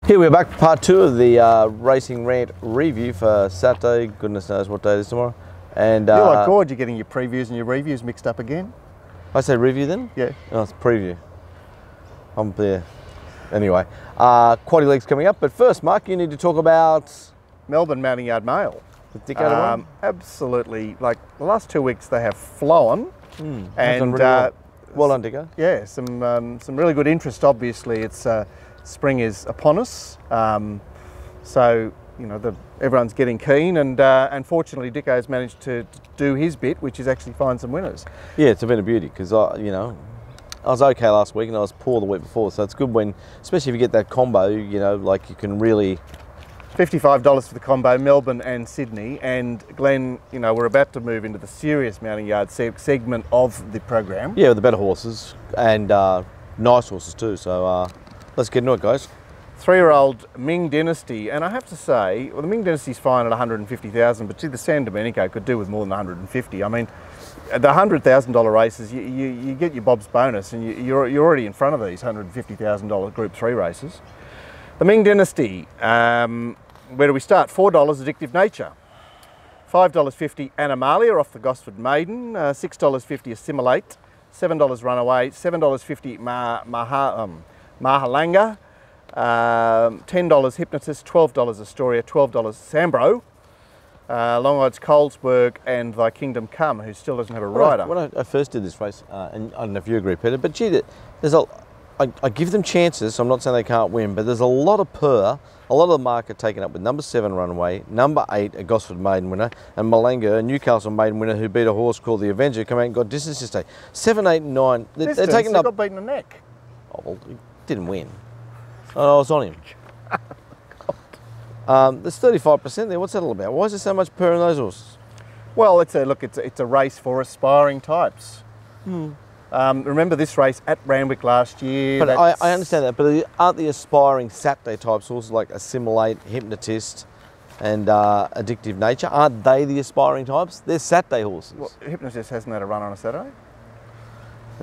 Here we're back for part 2 of the Racing Rant review for Saturday. Goodness knows what day it is tomorrow. And you're like God, you're getting your previews and your reviews mixed up again. I say review then? Yeah. Oh, it's preview. I'm there. Anyway, quaddy legs coming up, but first, Mark, you need to talk about Melbourne Mounting Yard Mail. the Dick out of one. Absolutely, like the last 2 weeks they have flown, and really well done, Dicko. yeah, some really good interest. Obviously, it's spring is upon us, so you know everyone's getting keen, and fortunately, Dicko's managed to do his bit, which is actually find some winners. Yeah, it's been a beauty because I was okay last week and I was poor the week before, so it's good when, especially if you get that combo, like you can really. $55 for the combo, Melbourne and Sydney, and Glenn, we're about to move into the serious mounting yard segment of the program. Yeah, with the better horses and nice horses too. So let's get into it, guys. 3-year-old Ming Dynasty, and I have to say, well, the Ming Dynasty's fine at 150,000, but gee, the San Domenico could do with more than 150. I mean, the $100,000 races, you get your Bob's bonus, and you're already in front of these $150,000 Group 3 races. The Ming Dynasty, where do we start? $4 Addictive Nature, $5.50 Animalia off the Gosford Maiden, $6.50 Assimilate, $7 Runaway, $7.50 Mahalanga, $10 Hypnotist, $12 Astoria, $12 Sambro, long odds Colesberg, and Thy Kingdom Come, who still doesn't have a rider. When I first did this race, and I don't know if you agree, Peter, but gee, I give them chances, so I'm not saying they can't win, but there's a lot of a lot of the market taken up with number 7 Runaway, number 8 a Gosford Maiden winner, and Malanga, a Newcastle Maiden winner who beat a horse called the Avenger, come out and got distance yesterday. 7, 8, and 9. They're taking up. Got beaten in the neck. Oh, well, he didn't win. Oh, I was on him. There's 35% there. What's that all about? Why is there so much per in those horses? Well, it's a race for aspiring types. Remember this race at Randwick last year? But I understand that, but aren't the aspiring Saturday types horses like Assimilate, Hypnotist, and Addictive Nature, aren't they the aspiring types? They're Saturday horses. Well, Hypnotist hasn't had a run on a Saturday.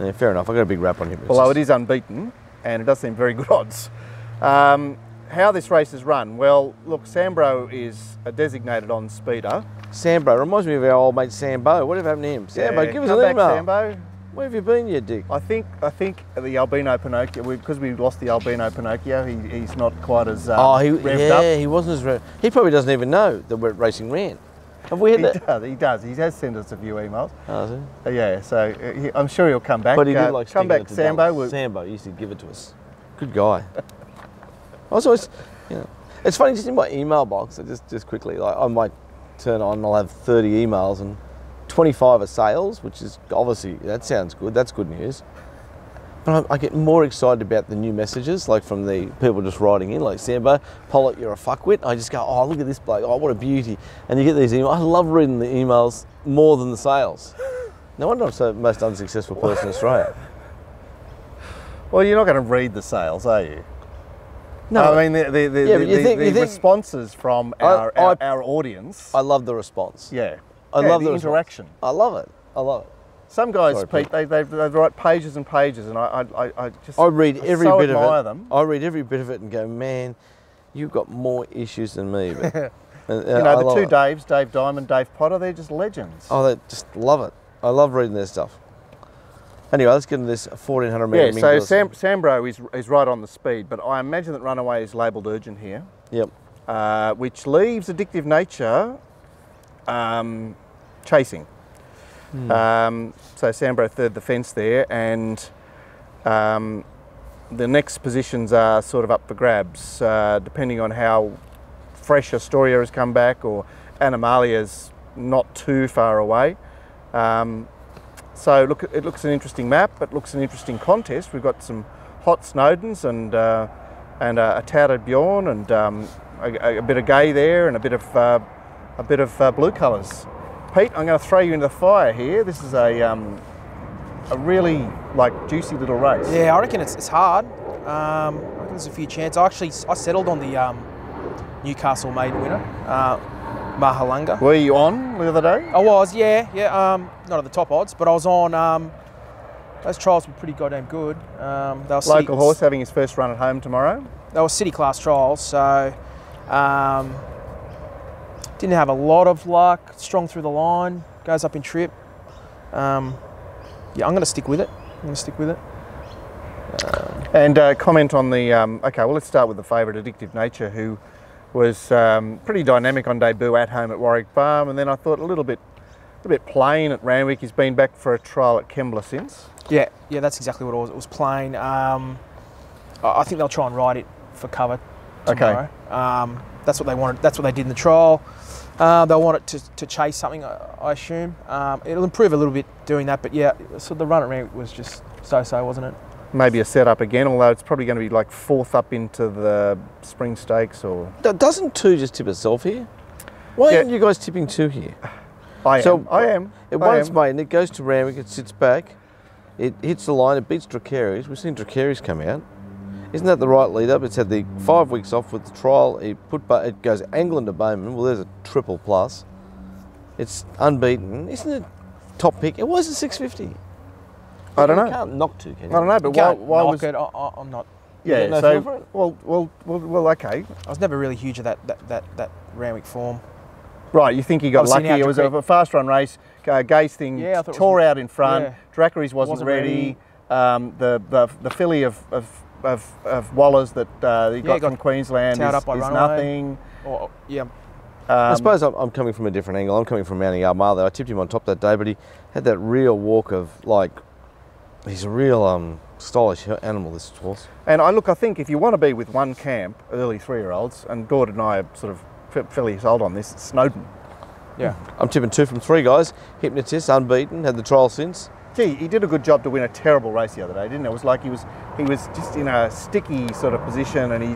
Yeah, fair enough. I got a big rap on Hypnotist. Although it is unbeaten, and it does seem very good odds. How this race is run? Well, look, Sambro is a designated on speeder. Sambo reminds me of our old mate Sambo. Whatever happened to him? Sambo, Yeah, give us come an back, email. Sambo. Where have you been, you dick? I think the Albino Pinocchio, because we lost the Albino Pinocchio, he's not quite as revved up. He wasn't as revved. He probably doesn't even know that we're at Racing Rant. Have we had that? He does. He has sent us a few emails. Oh, is he? Yeah, so I'm sure he'll come back. But he did like come back, Sambo. Sambo used to give it to us. Good guy. I was always, it's funny, just in my email box, just quickly, like I might turn on, I'll have 30 emails and 25 are sales, which is obviously, that sounds good, that's good news. But I get more excited about the new messages, like from the people just writing in, like Sambo, Pollock, you're a fuckwit. I just go, oh, look at this bloke, oh, what a beauty. And you get these emails. I love reading the emails more than the sales. No wonder I'm the most unsuccessful person in Australia. Well, you're not going to read the sales, are you? No, I mean the responses from our audience. I love the response. Yeah, I love the interaction. I love it. I love it. Some guys, Pete, they write pages and pages, and I read every bit of it. Them. I read every bit of it and go, man, you've got more issues than me. But, the two Daves, Dave Diamond, Dave Potter, they're just legends. Oh, they just love it. I love reading their stuff. Anyway, let's get into this 1400 metre. Yeah, so Sambro is right on the speed, but I imagine that Runaway is labelled urgent here. Yep. Which leaves Addictive Nature chasing. So Sambro third the fence there, and the next positions are sort of up for grabs, depending on how fresh Astoria has come back or Animalia's not too far away. So look, it looks an interesting map. It looks an interesting contest. We've got some hot Snowdens and a touted Bjorn and a bit of Gay there and a bit of blue colours. Pete, I'm going to throw you into the fire here. This is a really juicy little race. Yeah, I reckon it's hard. I reckon there's a few chances. I settled on the Newcastle Maiden winner. Mahalanga. Were you on the other day? I was, yeah. Not at the top odds, but I was on Those trials were pretty goddamn good. They were Local horse having his first run at home tomorrow. They were city class trials, so didn't have a lot of luck. Strong through the line, goes up in trip. Yeah, I'm going to stick with it. And comment on the, okay, well, let's start with the favourite, Addictive Nature, who was pretty dynamic on debut at home at Warwick Farm, and then I thought a little bit plain at Randwick. He's been back for a trial at Kembla since. Yeah, that's exactly what it was. It was plain. I think they'll try and ride it for cover tomorrow. Okay. That's what they wanted. That's what they did in the trial. They'll want it to chase something, I assume. It'll improve a little bit doing that, but yeah, so the run at Randwick was just so-so, wasn't it? Maybe a setup again, although it's probably going to be like 4th up into the Spring Stakes or... Doesn't 2 just tip itself here? Why aren't you guys tipping 2 here? I am. It once made, and it goes to Randwick, it sits back, it hits the line, it beats Dracarys. We've seen Dracarys come out. Isn't that the right lead up? It's had the 5 weeks off with the trial. It goes England to Bowman. Well, there's a triple plus. It's unbeaten. Isn't it top pick? Why is it 650? I don't know. You can't knock 2, can you? I don't know, but why was it? I'm not. Yeah. No So feel for it? well, okay. I was never really huge of that Randwick form. Right, you think he got Obviously lucky? It was a fast run race. Gay's thing tore out in front. Yeah. Dracarys wasn't ready. The filly of Wallers that he got from Queensland is nothing. Or, yeah. I suppose I'm coming from a different angle. I'm coming from Mounting Armada. I tipped him on top that day, but he had that real walk of like, he's a real stylish animal, this horse. And I think if you want to be with one camp, early 3-year-olds, and Gord and I are sort of fairly sold on this, Snowden. Yeah. I'm tipping 2 from 3 guys. Hypnotist, unbeaten, had the trial since. Gee, he did a good job to win a terrible race the other day, didn't it? It was like he was just in a sticky sort of position, and he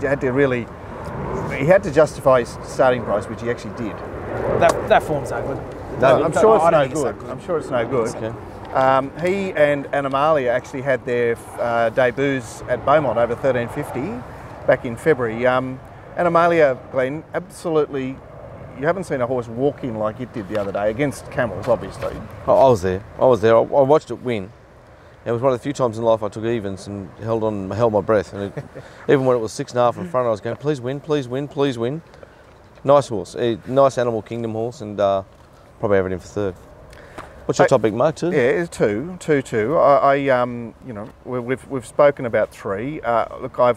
had to justify his starting price, which he actually did. That form's no good. No, I'm sure it's no good. I'm sure it's no good. Okay. He and Animalia actually had their debuts at Beaumont over 1350 back in February. Animalia, Glenn, absolutely, you haven't seen a horse walking like it did the other day against camels, obviously. I was there. I watched it win. It was one of the few times in life I took evens and held my breath. And even when it was 6.5 in front, I was going, please win, please win, please win. Nice horse, nice Animal Kingdom horse, and probably have it in for 3rd. What's your topic, Mark? 2? Yeah, it's 2. We've spoken about 3. Look, I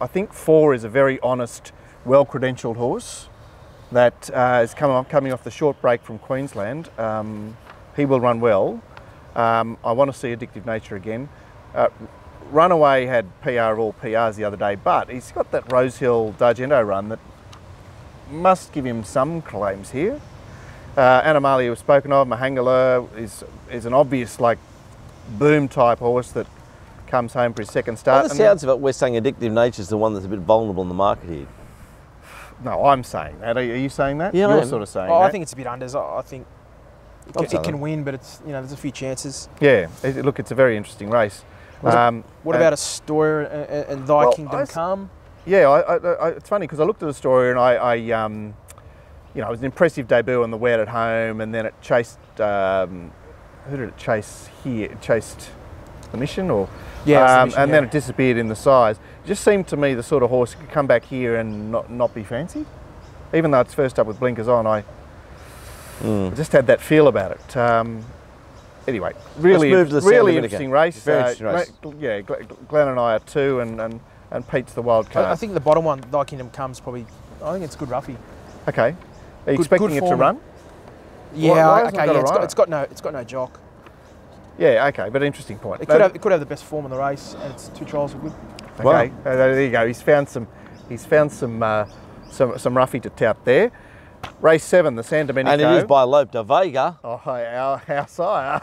think 4 is a very honest, well-credentialed horse that is coming off the short break from Queensland. He will run well. I want to see Addictive Nature again. Runaway had all PRs the other day, but he's got that Rosehill D'Argento run that must give him some claims here. Animalia was spoken of. Mahangala is an obvious like boom type horse that comes home for his 2nd start. By the sounds of it, we're saying Addictive Nature is the one that's a bit vulnerable in the market here. No, I'm saying that. Are you saying that? Yeah, You're sort of saying that. I think it's a bit unders. I think it can win, but it's there's a few chances. Yeah, look, it's a very interesting race. What about Astoria and Thy Kingdom Come? Yeah, it's funny because I looked at Astoria and it was an impressive debut on the wet at home, and then it chased. Who did it chase here? It chased the Mission, or then it disappeared in the size. It just seemed to me the sort of horse that could come back here and not be fancy, even though it's first up with blinkers on. I just had that feel about it. Anyway, really interesting race. Very interesting race. Yeah, Glenn and I are 2, and Pete's the wild card. I think the bottom one, Thy Kingdom Come's probably. I think it's a good roughie. Okay. Are you expecting it to run? Yeah, it's got no jock. Yeah, okay, but interesting point. It could have the best form in the race, and its 2 trials were good. Okay, wow. There you go. He's found some roughie to tout there. Race 7, the San Domenico. And it is by Lope de Vega. Oh, our sire.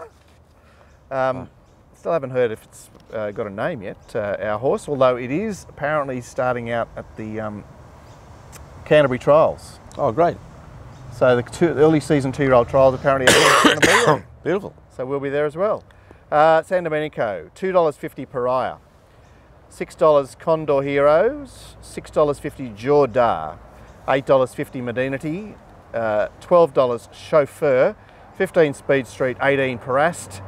Still haven't heard if it's got a name yet, our horse, although it is apparently starting out at the Canterbury Trials. Oh, great. So the early season 2-year-old trials apparently are going to be there. Beautiful. So we'll be there as well. San Domenico, $2.50 Pariah, $6 Condor Heroes, $6.50 Jordar, $8.50 Medinity, $12 Chauffeur, 15 Speed Street, 18 Parast,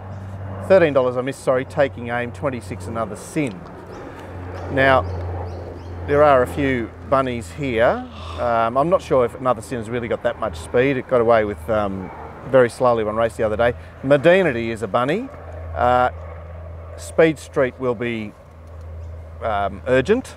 $13 I missed, sorry, Taking Aim, 26 Another Sin. Now, there are a few bunnies here. I'm not sure if Another Sin has really got that much speed. It got away with very slowly one race the other day. Ming Dynasty is a bunny. Speed Street will be urgent.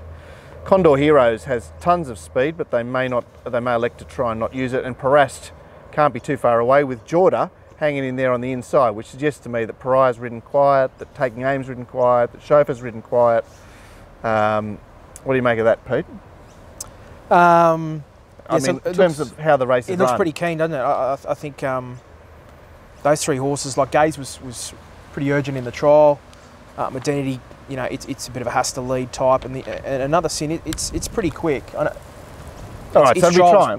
Condor Heroes has tons of speed, but they may elect to try and not use it. And Parast can't be too far away, with Jorda hanging in there on the inside, which suggests to me that Pariah's ridden quiet, that Taking Aim's ridden quiet, that Chauffeur's ridden quiet. What do you make of that, Pete? I mean, in terms of how the race is run. It looks pretty keen, doesn't it? I think those three horses, like Gaze was pretty urgent in the trial. Ming Dynasty, you know, it's a bit of a has to lead type, and Another Sin, it's pretty quick. All right, so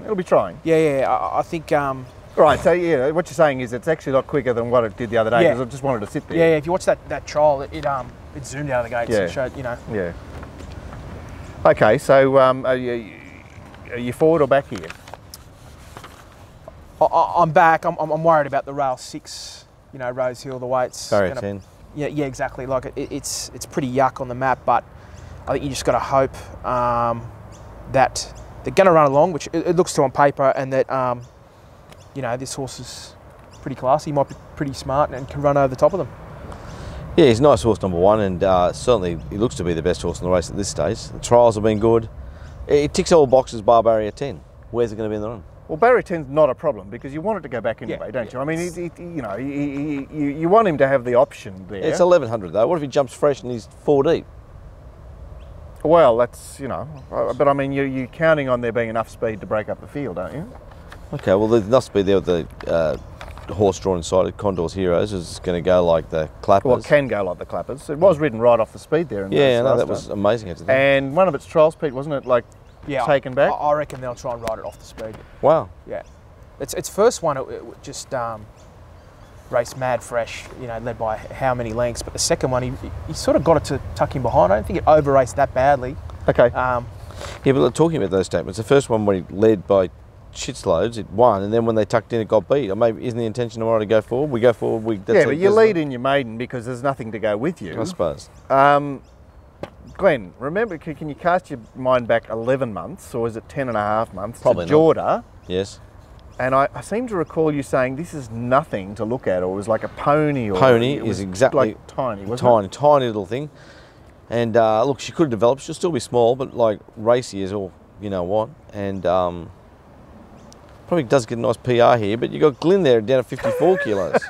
it'll be trying. Yeah, I think. Right, so yeah, what you're saying is it's actually a lot quicker than what it did the other day, because I just wanted to sit there. Yeah, if you watch that trial, it zoomed out of the gates and showed, you know. Yeah. Okay, so are you forward or back here? I'm back. I'm worried about the rail 6, you know, Rose Hill, the weights. Barrier 10. Yeah, exactly. Like it's pretty yuck on the map, but I think you just got to hope that they're going to run along, which it looks to on paper, and that you know, this horse is pretty classy. He might be pretty smart and can run over the top of them. Yeah, he's a nice horse, number one, and certainly he looks to be the best horse in the race at this stage. The trials have been good. It ticks all boxes bar barrier 10. Where's it going to be in the run? Well, barrier 10's not a problem, because you want it to go back anyway, don't you? I mean, you know, you want him to have the option there. It's 1100 though. What if he jumps fresh and he's 4 deep? Well, that's, you know, but I mean, you're counting on there being enough speed to break up the field, aren't you? Okay, well, there must be there with the horse drawn inside it. Condor's Heroes is going to go like the Clappers. Well, it can go like the Clappers. It was ridden right off the speed there. Yeah, no, that was amazing. And one of its trials, Pete, wasn't it, like taken back? I reckon they'll try and ride it off the speed. Wow. Yeah. Its first one, it just raced mad fresh, you know, led by how many lengths. But the second one, he sort of got it to tuck him behind. I don't think it over-raced that badly. Okay. Yeah, but talking about those statements, the first one when he led by shitsloads, it won, and then when they tucked in, it got beat. Or maybe isn't the intention tomorrow to go forward? We go forward. Yeah, but you lead in your maiden because there's nothing to go with you. I suppose. Glenn, remember, can you cast your mind back 11 months, or is it 10 and a half months? Probably to Jorda. Yes. And I seem to recall you saying this is nothing to look at, or it was like a pony. Or pony is exactly like tiny, wasn't it? Tiny little thing. And look, she could develop. She'll still be small, but like racy is all you know what. And probably does get a nice PR here, but you got Glyn there down at 54 kilos.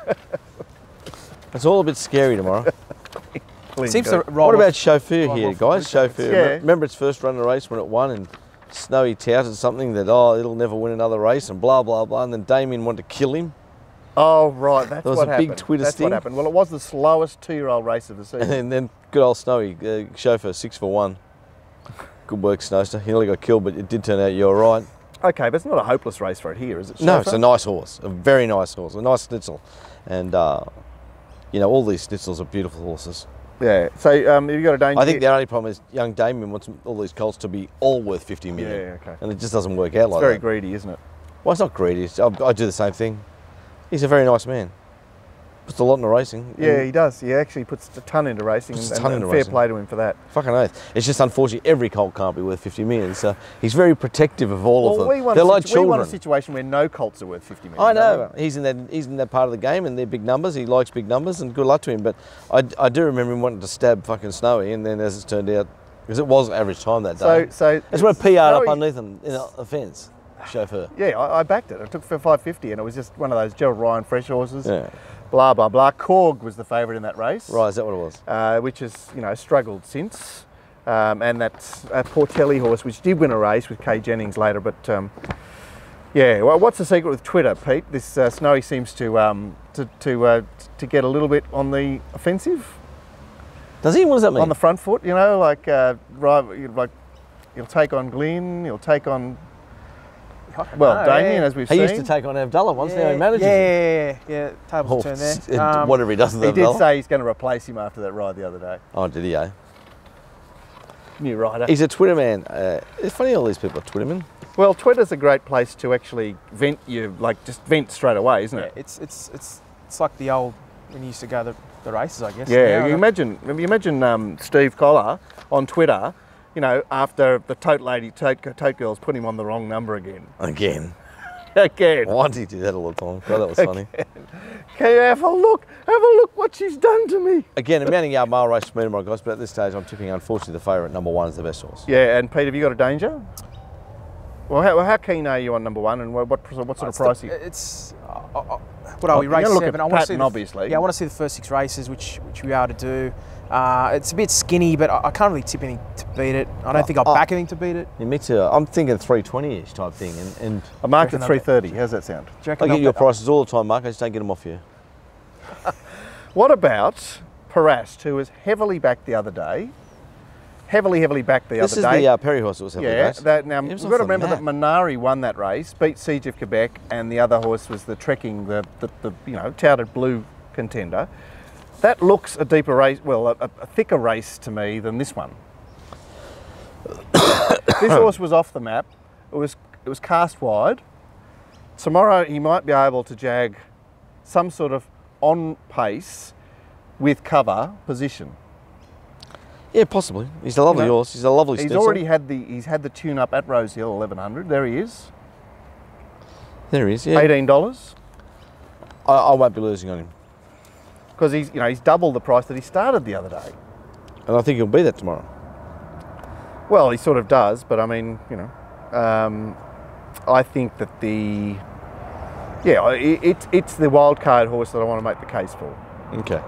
It's all a bit scary tomorrow. Seems to what about Chauffeur here, guys? Chauffeur. Yeah. Remember its first run of the race when it won, and Snowy touted something that, it'll never win another race and blah, blah, blah, and then Damien wanted to kill him. Oh, right, that's what happened. There was a big Twitter sting. That's what happened. Well, it was the slowest 2-year-old race of the season. And then good old Snowy, Chauffeur, 6 for 1. Good work, Snowster. He nearly got killed, but it did turn out you're right. Okay, but it's not a hopeless race for it here, is it, Chauffeur? No, it's a nice horse, a very nice horse, a nice schnitzel. And, you know, all these schnitzels are beautiful horses. Yeah, so have you got a danger? I think the only problem is young Damien wants all these colts to be all worth 50 million. Yeah, okay. And it just doesn't work out like that. It's very greedy, isn't it? Well, it's not greedy. I do the same thing. He's a very nice man. Puts a lot into racing. Yeah, he does. He actually puts a ton into racing, and fair play to him for that. Fucking oath. It's just unfortunate every colt can't be worth 50 million, so he's very protective of all of them. They're like children. We want a situation where no colts are worth 50 million. I know. He's in that part of the game, and they're big numbers. He likes big numbers, and good luck to him. But I do remember him wanting to stab fucking Snowy, and then as it's turned out, because it was average time that day. So it's when I PR'd up underneath him in the fence. Chauffeur. Yeah, I backed it. I took for 550, and it was just one of those Gerald Ryan fresh horses. Yeah. Blah, blah, blah. Korg was the favourite in that race. Right, is that what it was? Which has, you know, struggled since. And that's a Portelli horse, which did win a race with Kay Jennings later. But, yeah, well, what's the secret with Twitter, Pete? This Snowy seems to get a little bit on the offensive. Does he? What does that mean? On the front foot, you know, like he'll take on Glyn, he'll take on... Well, Damien, as we've seen. He used to take on Abdullah once, now he manages him. Yeah, tables turn there. Whatever he does with He Abdullah. did say he's going to replace him after that ride the other day. Oh, did he, eh? New rider. He's a Twitter man. It's funny all these people are Twitter men. Well, Twitter's a great place to actually vent just vent straight away, isn't it? It's like the old, when you used to go the the races, I guess. Yeah, you imagine Steve Collar on Twitter, you know, after the tote girls put him on the wrong number again. Again. Again. Why did he do that all the time? God, that was funny. Can you have a look? Have a look what she's done to me. Again, a mounting yard mile race for me tomorrow, guys, but at this stage I'm tipping, unfortunately, the favourite number 1 is the best horse. Yeah, and Pete, have you got a danger? Well, how keen are you on number 1, and what sort of price? It's what are we, race 7? I want to see obviously. Yeah, I want to see the first 6 races, which we are able to do. It's a bit skinny, but I can't really tip anything to beat it. I don't think I'll back anything to beat it. Yeah, me too. I'm thinking 320-ish type thing. And I marked at 330. How's that sound? I get your prices all the time, Mark. I just don't get them off you. What about Parast, who was heavily backed the other day? Heavily backed the other day. This is the Perry horse that was heavily backed. Yeah, now we've got to remember that Minari won that race, beat Siege of Quebec, and the other horse was the Trekking, the touted blue contender. That looks a deeper race, well, a thicker race to me than this one. This horse was off the map. It was cast wide. Tomorrow he might be able to jag some sort of on pace with cover position. Yeah, possibly. He's a lovely horse. He's a lovely He's stencil. already had the tune up at Rose Hill, 1100. There he is. There he is. Yeah. $18. I won't be losing on him. Because he's double the price that he started the other day. And I think he'll be that tomorrow. Well, he sort of does, but I mean, I think that it's the wild card horse that I want to make the case for. Okay.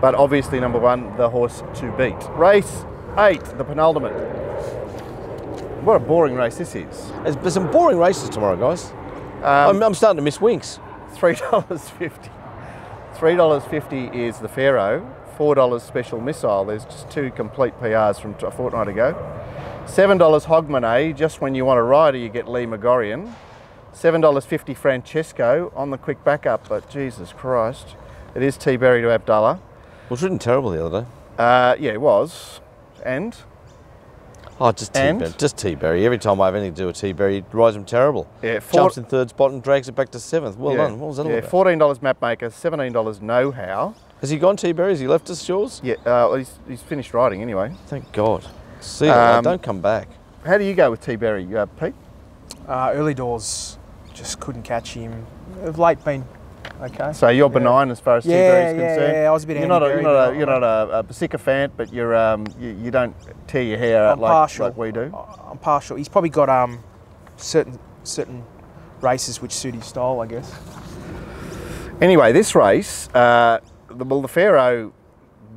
But obviously, number 1, the horse to beat. Race 8, the penultimate. What a boring race this is. There's some boring races tomorrow, guys. I'm starting to miss Winks. $3.50. $3.50 is the Pharaoh. $4 Special Missile. There's just 2 complete PRs from a fortnight ago. $7 Hogmanay. Just when you want a rider, you get Lee Megorian. $7.50 Francesco on the quick backup, but Jesus Christ. It is T-Berry to Abdullah. It was written terrible the other day. Yeah, it was. And? Oh, just T-Berry. Just T-Berry. Every time I have anything to do with T-Berry, he rides him terrible. Yeah, jumps in 3rd spot and drags it back to 7th. Well done. What was that all about? $14 Mapmaker, $17 Know-How. Has he gone T-Berry? Has he left us, Shores? Yeah, he's finished riding anyway. Thank God. See you don't come back. How do you go with T-Berry, Pete? Early doors, just couldn't catch him. Of late been okay. So you're benign as far as T-Berry is concerned? Yeah, I was a bit You're not a sycophant, but you don't tear your hair out like we do? I'm partial. He's probably got certain races which suit his style, I guess. Anyway, this race, the Pharaoh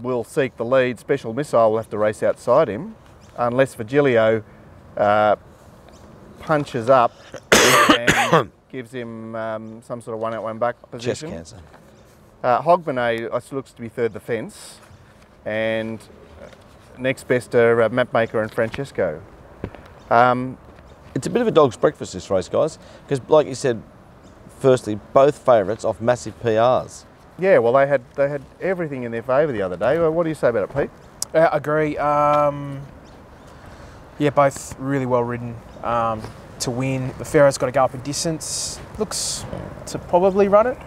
will seek the lead. Special Missile will have to race outside him, unless Virgilio punches up and gives him some sort of 1 out 1 back position. Chest cancer. Hogmanay looks to be 3rd the fence, and next best are Mapmaker and Francesco. It's a bit of a dog's breakfast, this race, guys, because like you said, firstly, both favourites off massive PRs. Yeah, well, they had everything in their favour the other day. Well, what do you say about it, Pete? Agree. Yeah, both really well ridden to win. The Pharaoh's got to go up in distance. Looks to probably run it.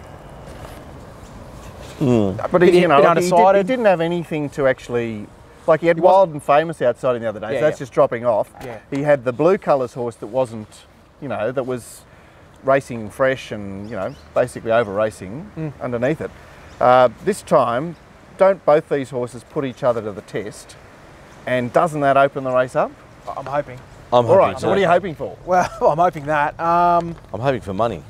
But he didn't have anything to actually. Like he had Wild and Famous outside him the other day, so that's just dropping off. Yeah. He had the Blue Colours horse that wasn't, that was racing fresh and, basically over racing underneath it. This time, don't both these horses put each other to the test? And doesn't that open the race up? I'm hoping. All right, so what are you hoping for? Well, I'm hoping that. I'm hoping for money.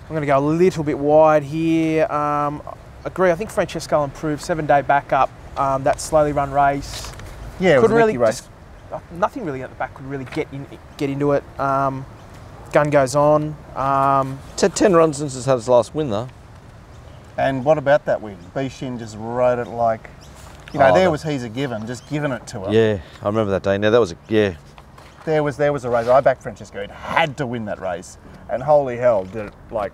I'm going to go a little bit wide here. Agree, I think Francesco improved, 7-day backup, that slowly run race. Yeah, it was a really race. Nothing really at the back could really get into it. Gun goes on. It's had 10 runs since it's had its last win, though. And what about that win? Bishin just rode it like, he's a given, just giving it to him. Yeah, I remember that day. Now that was There was a race. I backed Francesco. It had to win that race, and holy hell, did it like.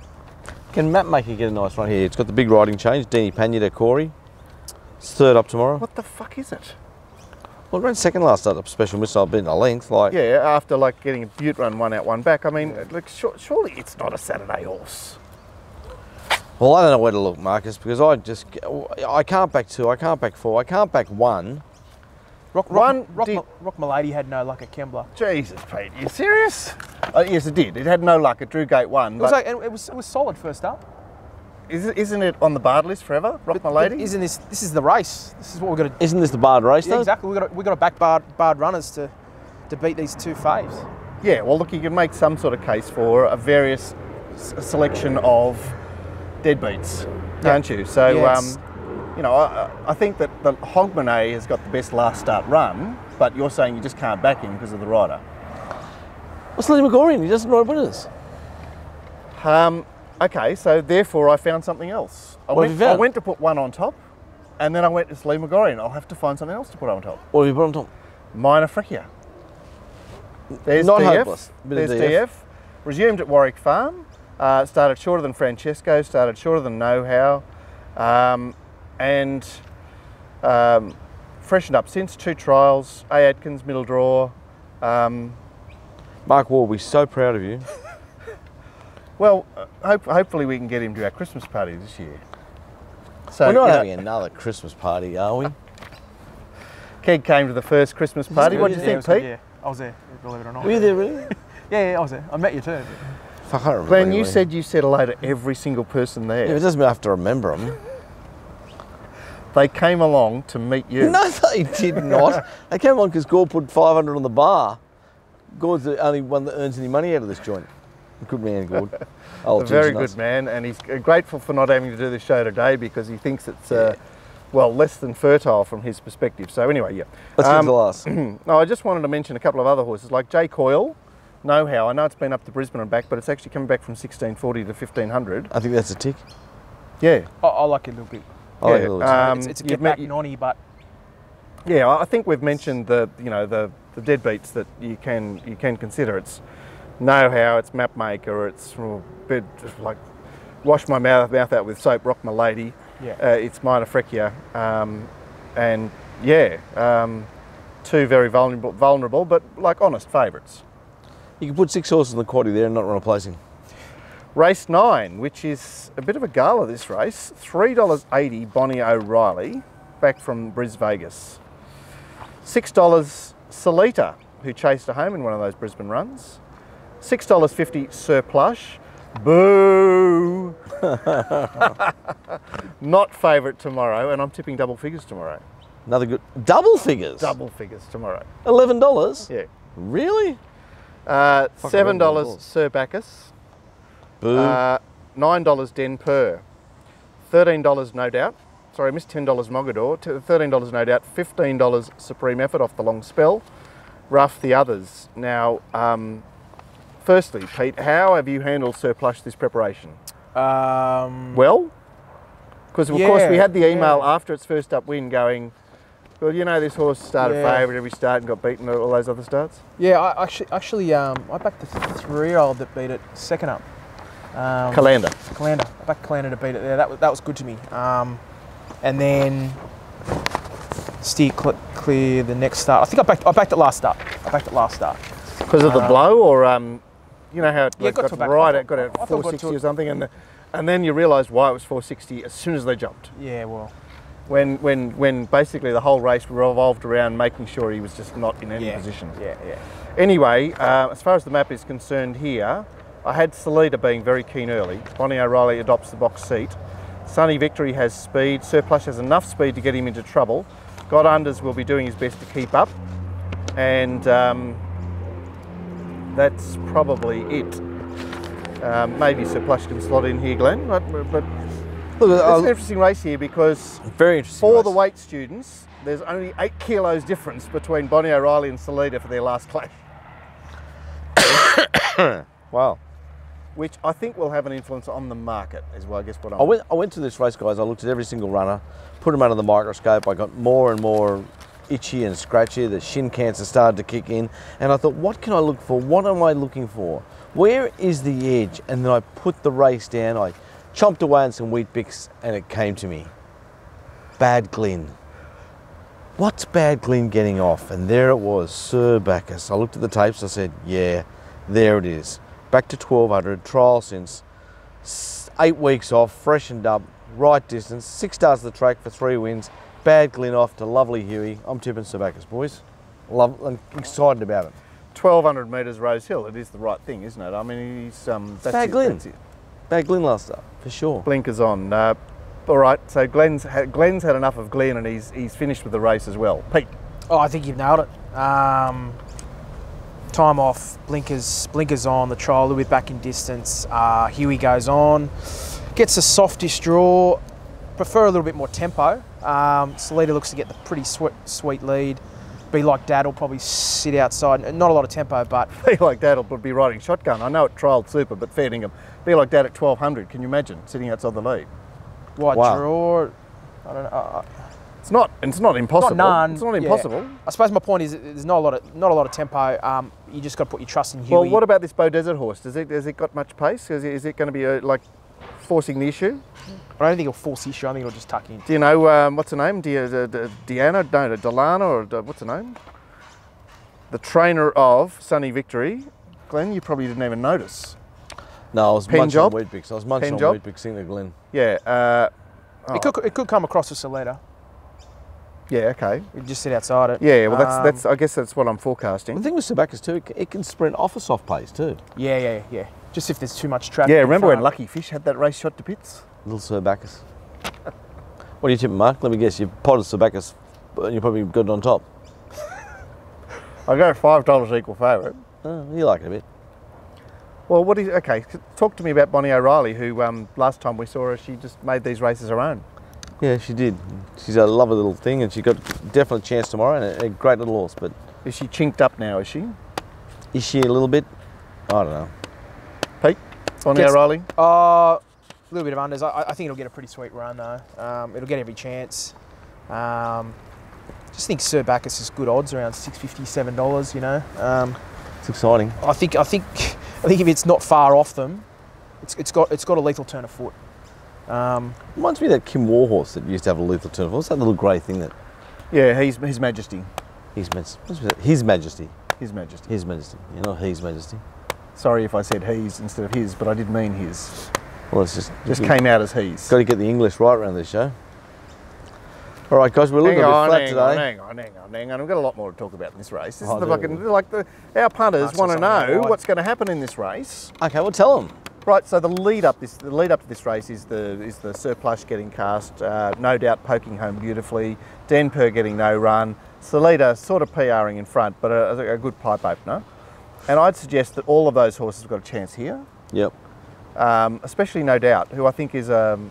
Can Mapmaker get a nice run here? It's got the big riding change. Deanie Panya to Corey. It's 3rd up tomorrow. What the fuck is it? Well, it ran 2nd last up. Special Missile beating a length. Yeah, after getting a butte run 1 out 1 back. I mean, surely it's not a Saturday horse. Well, I don't know where to look, Marcus, because I can't back 2, I can't back 4, I can't back 1. Rock Milady had no luck at Kembla. Jesus, Pete, you serious? Yes, it did. It had no luck. It drew gate 1. It was solid first up. Isn't it on the barred list forever, Rock Milady? Isn't this? This is the race. This is what we're going to. Isn't this the barred race, though? Yeah, exactly. We've got to back barred runners to beat these 2 faves. Yeah. Well, look, you can make some sort of case for a various selection of deadbeats, can't you? So, you know, I think that the Hogmanay has got the best last start run, but you're saying you just can't back him because of the rider. What's Lee McGorian? He doesn't ride winners. Okay, so therefore I found something else. I went to put 1 on top, and then I went, it's Lee McGorian. I'll have to find something else to put on top. What have you put on top? Minor Frecia. There's Not DF. hopeless. There's DF. Resumed at Warwick Farm. Started shorter than Francesco. Started shorter than Know How. And freshened up since 2 trials. A. Atkins, middle draw. Mark Wall will be so proud of you. Well, hopefully we can get him to our Christmas party this year. So, we're not having another Christmas party, are we? Keg came to the first Christmas party. What did you think, Pete? Yeah, I was there, believe it or not. Were you there, really? Yeah, I was there. I met you too. Fuck, I don't remember. Glenn, you said you said hello to every single person there. Yeah, it doesn't mean I have to remember them. They came along to meet you. No, they did not. They came along because Gord put 500 on the bar. Gord's the only one that earns any money out of this joint. Good man, Gord. A very good man, and he's grateful for not having to do this show today because he thinks it's, well, less than fertile from his perspective. So anyway, yeah. Let's get to the last. No, I just wanted to mention a couple of other horses, like J Coyle, Know How. I know it's been up to Brisbane and back, but it's actually coming back from 1640 to 1500. I think that's a tick. Yeah. I like it a little bit. I like it a little bit. It's a get back nonny, but yeah, I think we've mentioned the deadbeats that you can consider. It's Know How, it's Mapmaker, it's a bit like wash my mouth out with soap, Rock Milady. Yeah. It's Minor Frecia, and yeah, 2 very vulnerable, but like honest favourites. You can put 6 horses in the quaddy there and not run a placing. Race 9, which is a bit of a gala this race, $3.80 Bonnie O'Reilly, back from Bris Vegas. $6 Salita, who chased her home in one of those Brisbane runs. $6.50 Sir Plush. Boo! Not favourite tomorrow, and I'm tipping double figures tomorrow. Another good... Double figures? Double figures tomorrow. $11? Yeah. Really? $7 Sir Bacchus. Boo. $9 Den Per. $13 No Doubt. Sorry, I missed $10 Mogador. $13 No Doubt. $15 Supreme Effort off the long spell. Rough the others. Now, firstly, Pete, how have you handled Sir Plush this preparation? Well? Because of course we had the email after its first up win going, well, you know, this horse started favourite every start and got beaten at all those other starts? Yeah, I backed the 3-year-old that beat it second up. Calander. I backed Calander to beat it there. That was good to me. And then steer clear the next start. I think I backed it last start. Because of the blow, or you know how it got right at 460 or something, and then you realised why it was 460 as soon as they jumped. Yeah, well. When basically the whole race revolved around making sure he was just not in any position. Yeah. Anyway, as far as the map is concerned here, I had Salita being very keen early. Bonnie O'Reilly adopts the box seat. Sunny Victory has speed. Sir Plush has enough speed to get him into trouble. God Unders will be doing his best to keep up. And that's probably it. Maybe Sir Plush can slot in here, Glenn. But look, it's an interesting race here because very interesting for race. the weight students, there's only 8 kilos difference between Bonnie O'Reilly and Salita for their last clash. Wow. Which I think will have an influence on the market, is what I guess what I went to this race, guys. I looked at every single runner, put them under the microscope. I got more and more itchy and scratchy. The shin cancer started to kick in. And I thought, what can I look for? What am I looking for? Where is the edge? And then I put the race down. I chomped away on some wheat bix and it came to me. Bad Glen. What's Bad Glen getting off? And there it was, Sir Bacchus. I looked at the tapes. I said, yeah, there it is. Back to 1200, trial since 8 weeks off, freshened up, right distance, 6 starts of the track for 3 wins, bad Glyn off to lovely Huey. I'm tipping Sir Bacchus, boys. I'm excited about it. 1,200 metres Rose Hill, it is the right thing, isn't it? I mean, he's... that's bad Glyn. That's it. Bad Glyn last start, for sure. Blinkers on. All right, so Glenn's had enough of Glen and he's finished with the race as well. Pete? Oh, I think you've nailed it. Time off, blinkers on, the trial a little bit back in distance. Huey goes on, gets a softish draw, prefer a little bit more tempo. Salida looks to get the pretty sweet lead. Be Like Dad will probably sit outside. Not a lot of tempo, but... Be Like Dad will be riding shotgun. I know it trialled super, but fair dinkum. Be Like Dad at 1,200, can you imagine, sitting outside the lead? Wide draw, I don't know. It's not impossible. Not none. It's not impossible. Yeah. I suppose my point is there's not a lot of tempo. You just got to put your trust in Huey. Well, what about this Bow Desert horse? Has it got much pace? Is it going to be like forcing the issue? I don't think it'll force the issue. I think it'll just tuck in. Do you know what's her name? Deanna? No, Delana, or what's her name? The trainer of Sunny Victory. Glenn, you probably didn't even notice. No, I was munching on Weet-Bix. I was munching Pen on job? Weet-Bix, the Glen. Yeah. It could come across with Salida. Yeah, okay. You just sit outside it. Yeah, well, that's. I guess that's what I'm forecasting. The thing with Sir Bacchus too, it can sprint off a soft pace too. Yeah. Just if there's too much traffic. Yeah, remember when Lucky Fish had that race shot to bits? Little Sir Bacchus. What do you tip, Mark? Let me guess. You've potted Sir Bacchus, and you probably got it on top. I go $5 equal favourite. Oh, you like it a bit. Well, okay? Talk to me about Bonnie O'Reilly, who last time we saw her, she just made these races her own. Yeah, she did. She's a lovely little thing, and she got definitely a chance tomorrow, and a great little horse. But is she chinked up now? Is she? Is she a little bit? I don't know. Pete, Bonnie O'Reilly. A little bit of unders. I think it'll get a pretty sweet run though. It'll get every chance. Just think Sir Bacchus is good odds, around $6.50, $7. You know. It's exciting. I think if it's not far off them, it's got a lethal turn of foot. Reminds me of that Kim War horse that used to have a lethal turn of foot. What's that little grey thing that? Yeah, His Majesty. His Majesty. His Majesty. His Majesty. You know, His Majesty. Sorry if I said he's instead of his, but I did mean his. Well, it's just came out as he's. Got to get the English right around this show. All right, guys, we're looking a bit flat today. Hang on. We've got a lot more to talk about in this race. This is our punters want to know what's going to happen in this race. Okay, well, tell them. Right, so the lead up to this race is the Surplus getting cast, No Doubt poking home beautifully, Denper getting no run, Salida sort of PRing in front, but a good pipe opener. And I'd suggest that all of those horses have got a chance here. Yep. Especially No Doubt, who I think is, you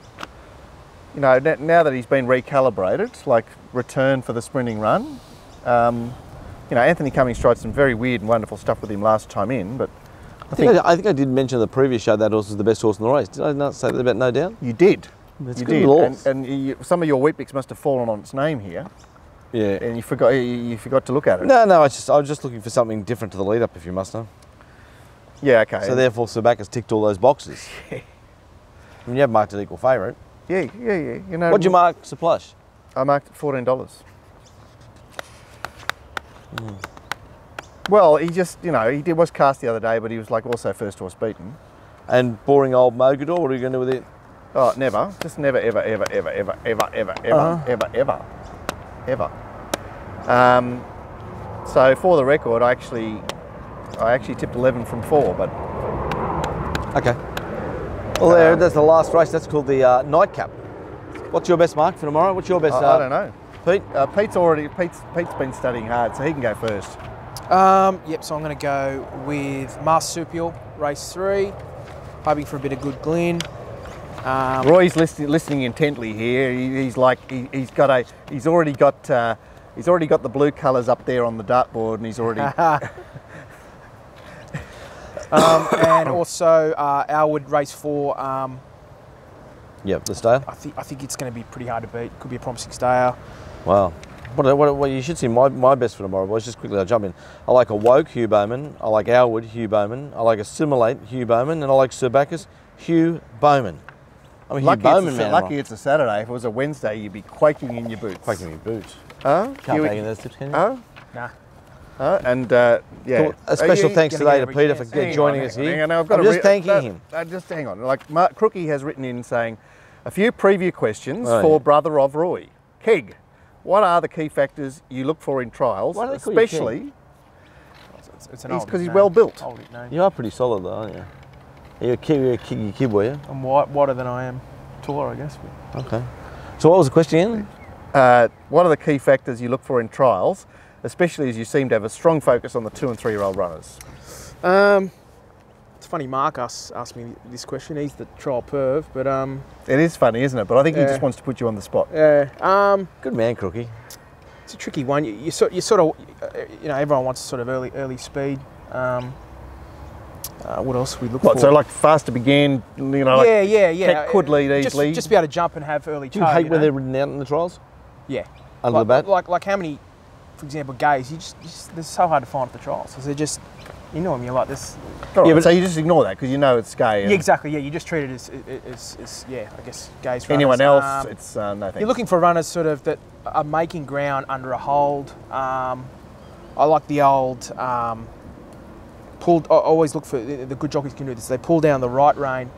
know, now that he's been recalibrated, like return for the sprinting run. You know, Anthony Cummings tried some very weird and wonderful stuff with him last time in, but I think I did mention in the previous show that horse was the best horse in the race. Did I not say that about No Doubt? You did. It's you good did. And some of your Weet-Bix must have fallen on its name here. Yeah. And you forgot to look at it. No, I was just looking for something different to the lead up, if you must know. Yeah, okay. So therefore, Sir Bacchus ticked all those boxes. Yeah. And you have marked it equal favourite. Yeah. You know. What'd you mark Sir Plush? I marked it $14. Well, he just, you know, he was cast the other day, but he was like also first horse beaten. And boring old Mogador, what are you going to do with it? Oh, never. Just never, ever. So for the record, I actually tipped 11 from 4, but. Okay. Well, that's the last race. That's called the nightcap. What's your best mark for tomorrow? What's your best? I don't know. Pete? Pete's been studying hard, so he can go first. Yep, so I'm going to go with Marsupial, race 3, hoping for a bit of good Glyn. Roy's listening intently here. He's already got the blue colours up there on the dartboard, and he's already. And also Alwood, race 4. Yep, the stayer. I think it's going to be pretty hard to beat. Could be a promising stayer. Wow. What you should see my best for tomorrow, boys. Just quickly, I'll jump in. I like a Woke, Hugh Bowman. I like Alwood, Hugh Bowman. I like Assimilate, Hugh Bowman. And I like Sir Bacchus, Hugh Bowman. I'm a Hugh Bowman man. Lucky it's a Saturday. If it was a Wednesday, you'd be quaking in your boots. Quaking in your boots. Huh? Can't bag in those tips, can you? Huh? Nah. Yeah. Cool. A special thanks gonna today get to every Peter chance. for joining us here. Hang on, I've got I'm to just thanking him. Just hang on. Like Crookie has written in saying, a few preview questions Oh, for yeah. brother of Roy. Keg, what are the key factors you look for in trials, Why do they call you especially It's an He's old 'cause he's nickname. well built. Old nickname. You are pretty solid though, aren't you? You're a kid, were you? I'm wider than I am taller, I guess. Okay. So what was the question again? what are the key factors you look for in trials, especially as you seem to have a strong focus on the 2 and 3 year old runners? It's funny, Mark asked me this question. He's the trial perv, but It is funny, isn't it? But I think he Yeah. just wants to put you on the spot. yeah, Good man, Crookie. it's a tricky one. You sort of, everyone wants sort of early speed. What else we look What, for? so like fast to begin, like yeah. could lead easily? Just be able to jump and have early. Do you hate when they're ridden out in the trials? Yeah. Under the bat? Like how many, for example, gays? They're so hard to find at the trials because they're just, them. You're like this. All right, Yeah, but- so you just ignore that because you know it's gay. Yeah, and exactly. Yeah, you just treat it as I guess gays. Runners. Anyone else, it's no thanks. You're looking for runners sort of that are making ground under a hold. I like the old pulled. I always look for the good jockeys can do this. They pull down the right rein,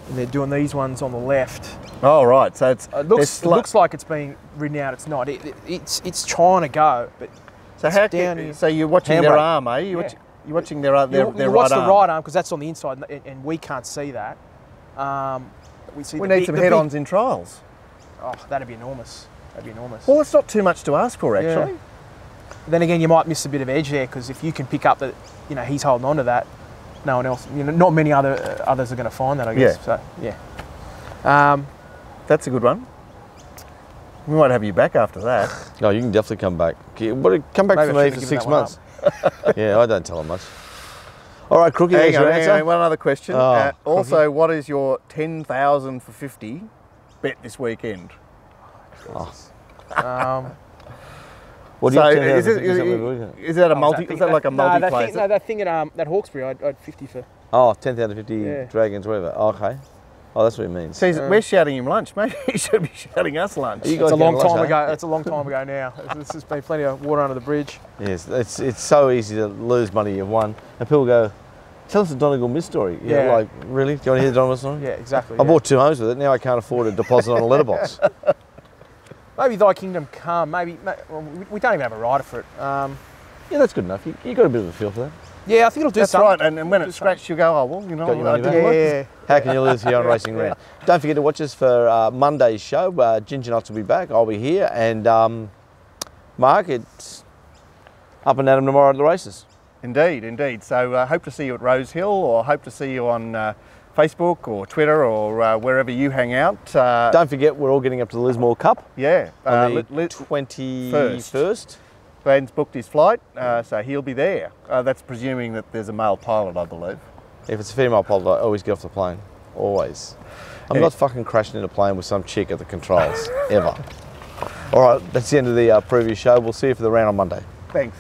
and they're doing these ones on the left. Oh right, so it's It looks like it's being ridden out. It's not. It's trying to go, but so it's how down can, here. so you're watching their Handbrake. arm, eh? You're watching their you right watch the arm. right arm because that's on the inside, and we can't see that. We see. We the need big- some the big- head-ons in trials. Oh, that'd be enormous. That'd be enormous. Well, it's not too much to ask for, actually. Then again, you might miss a bit of edge there because if you can pick up that, he's holding on to that, no one else, not many others are going to find that, I guess. Yeah. So, yeah. That's a good one. We might have you back after that. No, you can definitely come back. Come back Maybe for I me shouldn't for have 6 given that one months. Yeah, I don't tell them much. All right, Crookie, there's your Hang answer. on, one other question. Oh, also, what is your 10,000 for 50 bet this weekend? What do you So think is that a multi? Is that like a multiplayer? That thing at Hawkesbury, I had 50 for. Oh, 10th out of 50 Yeah. Dragons, whatever. Oh, okay. Oh, that's what it means. See, we're shouting him lunch. Maybe he should be shouting us lunch. You It's guys a long getting lunch, time eh? ago. That's a long time ago now. There's been plenty of water under the bridge. Yes, it's so easy to lose money you've won. And people go, tell us the Donegal Miss story. Yeah. Like, really? Do you want to hear the Donegal story? Yeah, exactly. I bought 2 homes with it. Now I can't afford a deposit on a letterbox. Maybe Thy Kingdom Come. Maybe we don't even have a rider for it. Yeah, that's good enough. You got a bit of a feel for that. Yeah, I think it'll do That's something. right. And when it's scratched, you go, oh well, Got your I money didn't back. work. Yeah. How can you lose here on Racing Rant? Don't forget to watch us for Monday's show. Ginger Nuts will be back. I'll be here. And Mark, it's up and at 'em tomorrow at the races. Indeed, indeed. So hope to see you at Rose Hill, or hope to see you on Facebook or Twitter or wherever you hang out. Don't forget, we're all getting up to the Lismore Cup Yeah, on the Liz 21st. Glen's booked his flight, so he'll be there. That's presuming that there's a male pilot, I believe. If it's a female pilot, I always get off the plane. Always. I'm not fucking crashing in a plane with some chick at the controls, ever. All right, that's the end of the preview show. We'll see you for the round on Monday. Thanks.